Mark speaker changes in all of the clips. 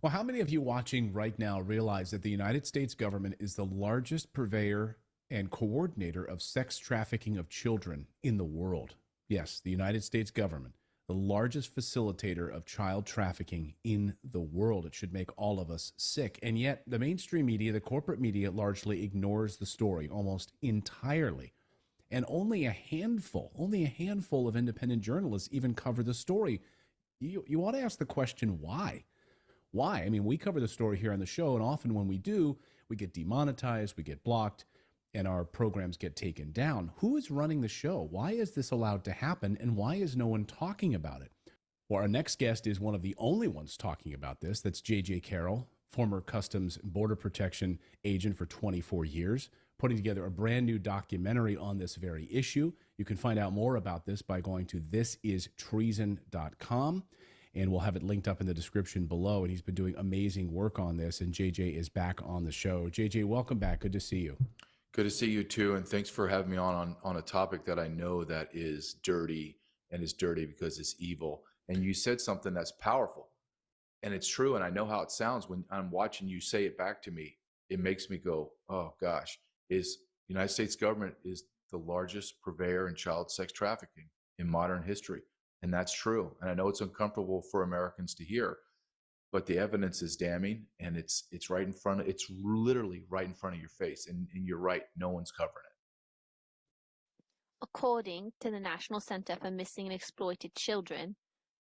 Speaker 1: Well, how many of you watching right now realize that the United States government is the largest purveyor and coordinator of sex trafficking of children in the world? Yes, the United States government, the largest facilitator of child trafficking in the world. It should make all of us sick. And yet, the mainstream media, the corporate media, largely ignores the story almost entirely. And only a handful of independent journalists even cover the story. You want to ask the question, why? Why? I mean, we cover the story here on the show, and often when we do, we get demonetized, we get blocked, and our programs get taken down. Who is running the show? Why is this allowed to happen, and why is no one talking about it? Well, our next guest is one of the only ones talking about this. That's J.J. Carroll, former Customs Border Protection agent for 24 years, putting together a brand new documentary on this very issue. You can find out more about this by going to thisistreason.com. And we'll have it linked up in the description below. And he's been doing amazing work on this. And JJ is back on the show. JJ, welcome back. Good to see you.
Speaker 2: Good to see you too. And thanks for having me on a topic that I know that is dirty, and is dirty because it's evil. And you said something that's powerful, and it's true. And I know how it sounds when I'm watching you say it back to me. It makes me go, oh gosh, United States government is the largest purveyor in child sex trafficking in modern history. And that's true. And I know it's uncomfortable for Americans to hear, but the evidence is damning, and it's literally right in front of your face. And you're right, no one's covering it.
Speaker 3: According to the National Center for Missing and Exploited Children,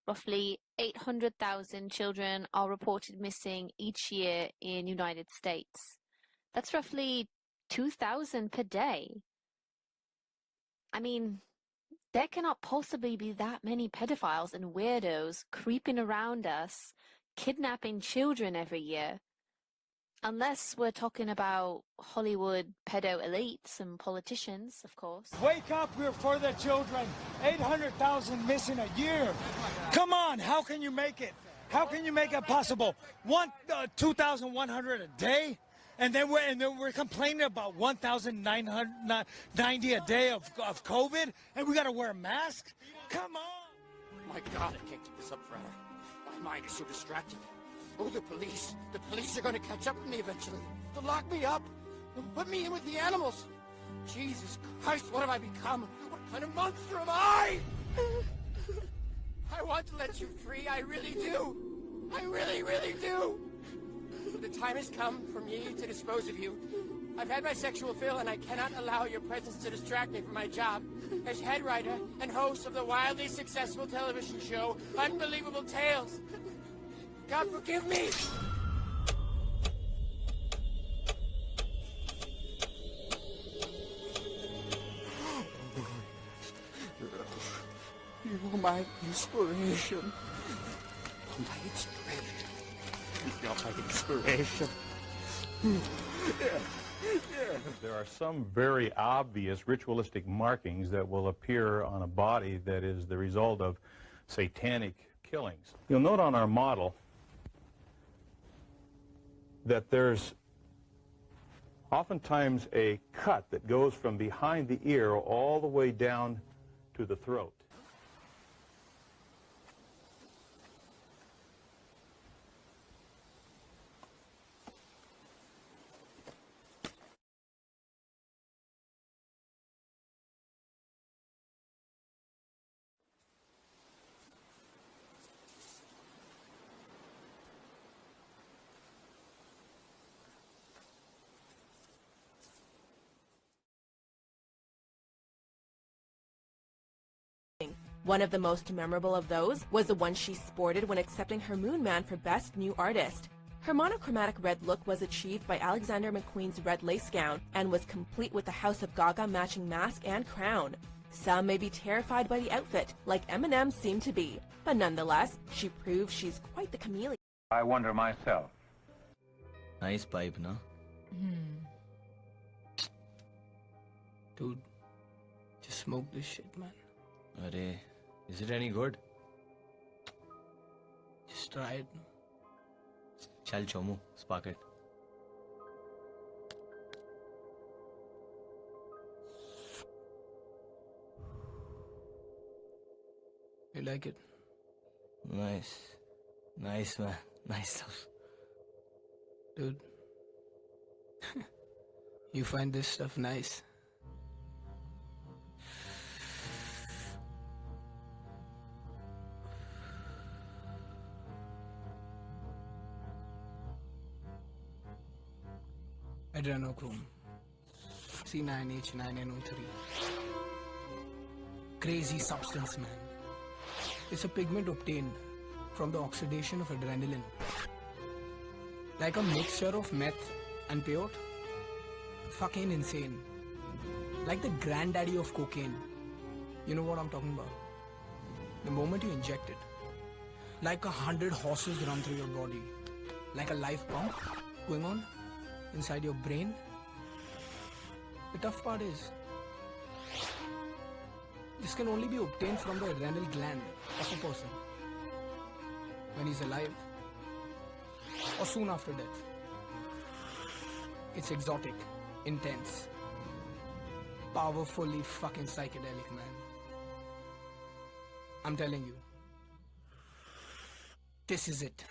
Speaker 3: roughly 800,000 children are reported missing each year in United States. That's roughly 2,000 per day. I mean, there cannot possibly be that many pedophiles and weirdos creeping around us, kidnapping children every year. Unless we're talking about Hollywood pedo elites and politicians, of course.
Speaker 4: Wake up, we're for the children. 800,000 missing a year. Come on, how can you make it? How can you make it possible? 2,100 a day? And then we're complaining about 1,990 a day of COVID, and we got to wear a mask? Come on!
Speaker 5: My God, I can't keep this up forever. My mind is so distracted. Oh, the police are going to catch up with me eventually. They'll lock me up and put me in with the animals. Jesus Christ, what have I become? What kind of monster am I? I want to let you free, I really do. I really, really do. The time has come for me to dispose of you. I've had my sexual fill, and I cannot allow your presence to distract me from my job as head writer and host of the wildly successful television show Unbelievable Tales. God forgive me! You're my inspiration. My inspiration. You're my inspiration.
Speaker 6: There are some very obvious ritualistic markings that will appear on a body that is the result of satanic killings. You'll note on our model that there's oftentimes a cut that goes from behind the ear all the way down to the throat.
Speaker 7: One of the most memorable of those was the one she sported when accepting her Moon Man for Best New Artist. Her monochromatic red look was achieved by Alexander McQueen's red lace gown and was complete with the House of Gaga matching mask and crown. Some may be terrified by the outfit, like Eminem seemed to be, but nonetheless, she proves she's quite the chameleon.
Speaker 8: I wonder myself.
Speaker 9: Nice pipe, no?
Speaker 5: Dude, just smoke this shit, man.
Speaker 9: Arey, is it any good?
Speaker 5: Just try it.
Speaker 9: Chal chomu, spark it.
Speaker 5: You like it?
Speaker 9: Nice. Nice, man. Nice stuff.
Speaker 8: Dude, you find this stuff nice? Adrenochrome, C9H9NO3. Crazy substance, man. It's a pigment obtained from the oxidation of adrenaline. Like a mixture of meth and peyote. Fucking insane. Like the granddaddy of cocaine. You know what I'm talking about? The moment you inject it, like 100 horses run through your body. Like a life pump going on inside your brain. The tough part is, this can only be obtained from the adrenal gland of a person when he's alive or soon after death. It's exotic, intense, powerfully fucking psychedelic, man. I'm telling you, this is it.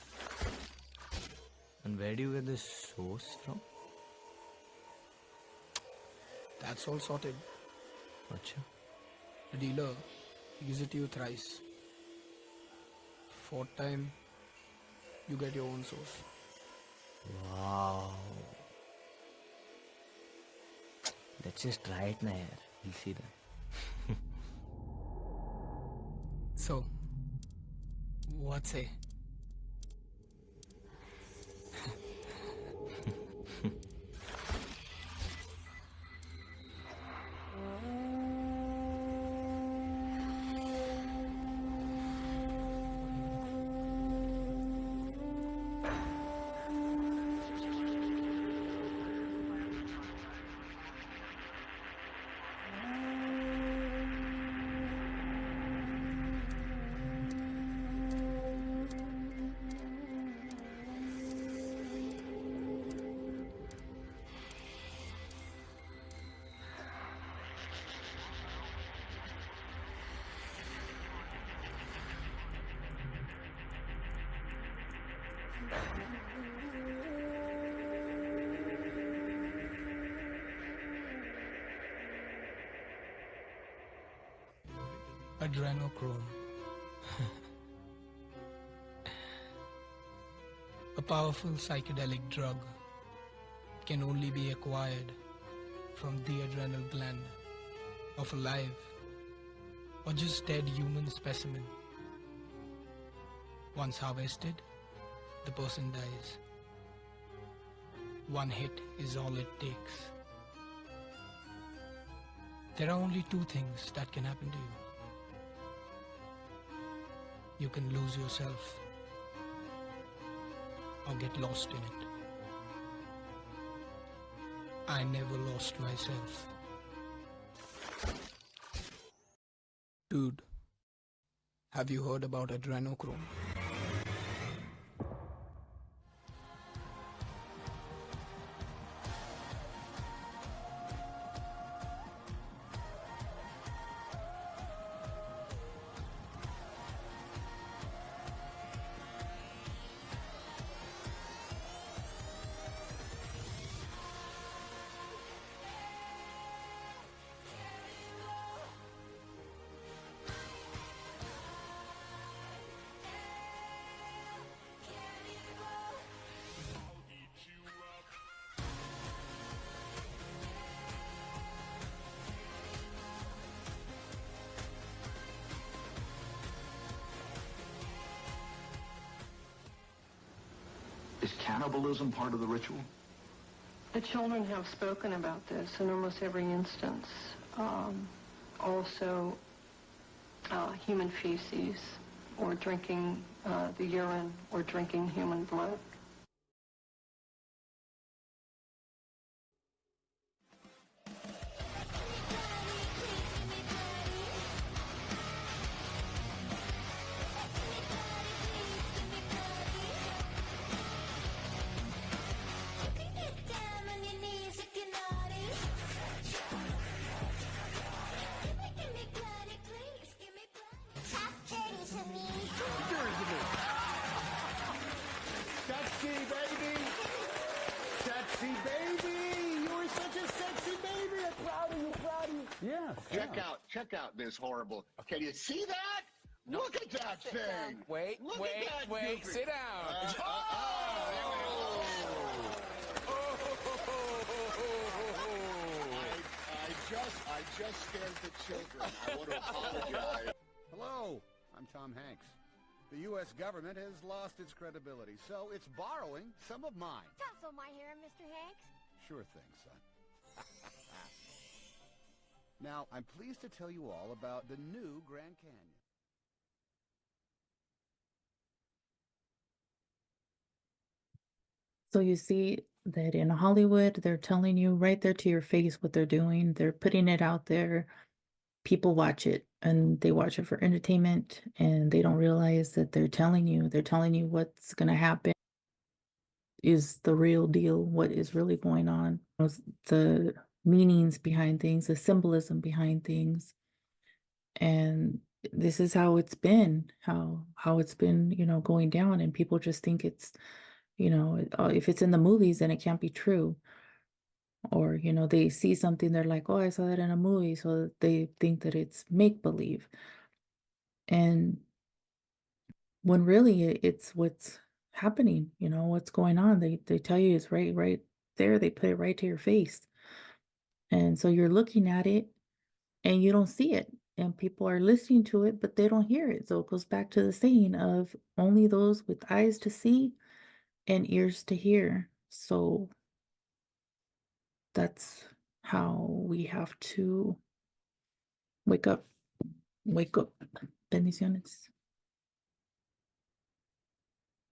Speaker 9: And where do you get this source from?
Speaker 8: That's all sorted.
Speaker 9: Acha.
Speaker 8: The dealer gives it to you thrice. Fourth time, you get your own source.
Speaker 9: Wow. Let's just try it now, yaar. We'll see that.
Speaker 8: So, what say? Adrenochrome. A powerful psychedelic drug can only be acquired from the adrenal gland of a live or just dead human specimen. Once harvested, the person dies. One hit is all it takes. There are only two things that can happen to you. You can lose yourself or get lost in it. I never lost myself. Dude, have you heard about adrenochrome?
Speaker 10: Is cannibalism part of the ritual?
Speaker 11: The children have spoken about this in almost every instance. Also, human feces, or drinking the urine, or drinking human blood.
Speaker 10: Check out this horrible. Can you see that? Look at that thing.
Speaker 12: Wait, sit down.
Speaker 10: I just scared the children. I want to apologize. Hello, I'm Tom Hanks. The U.S. government has lost its credibility, so it's borrowing some of mine.
Speaker 13: Tussle my hair, Mr. Hanks.
Speaker 10: Sure thing, son. Now, I'm pleased to tell you all about the new Grand Canyon.
Speaker 14: So you see that in Hollywood, they're telling you right there to your face what they're doing. They're putting it out there. People watch it and they watch it for entertainment, and they don't realize that they're telling you what's going to happen is the real deal, what is really going on, the meanings behind things, the symbolism behind things. And this is how it's been, how it's been, going down. And people just think it's, if it's in the movies, then it can't be true. Or, they see something, they're like, oh, I saw that in a movie. So they think that it's make-believe. And when really it's what's happening, what's going on. They tell you it's right there. They put it right to your face. And so you're looking at it and you don't see it. And people are listening to it, but they don't hear it. So it goes back to the saying of only those with eyes to see and ears to hear. So that's how we have to wake up. Bendiciones.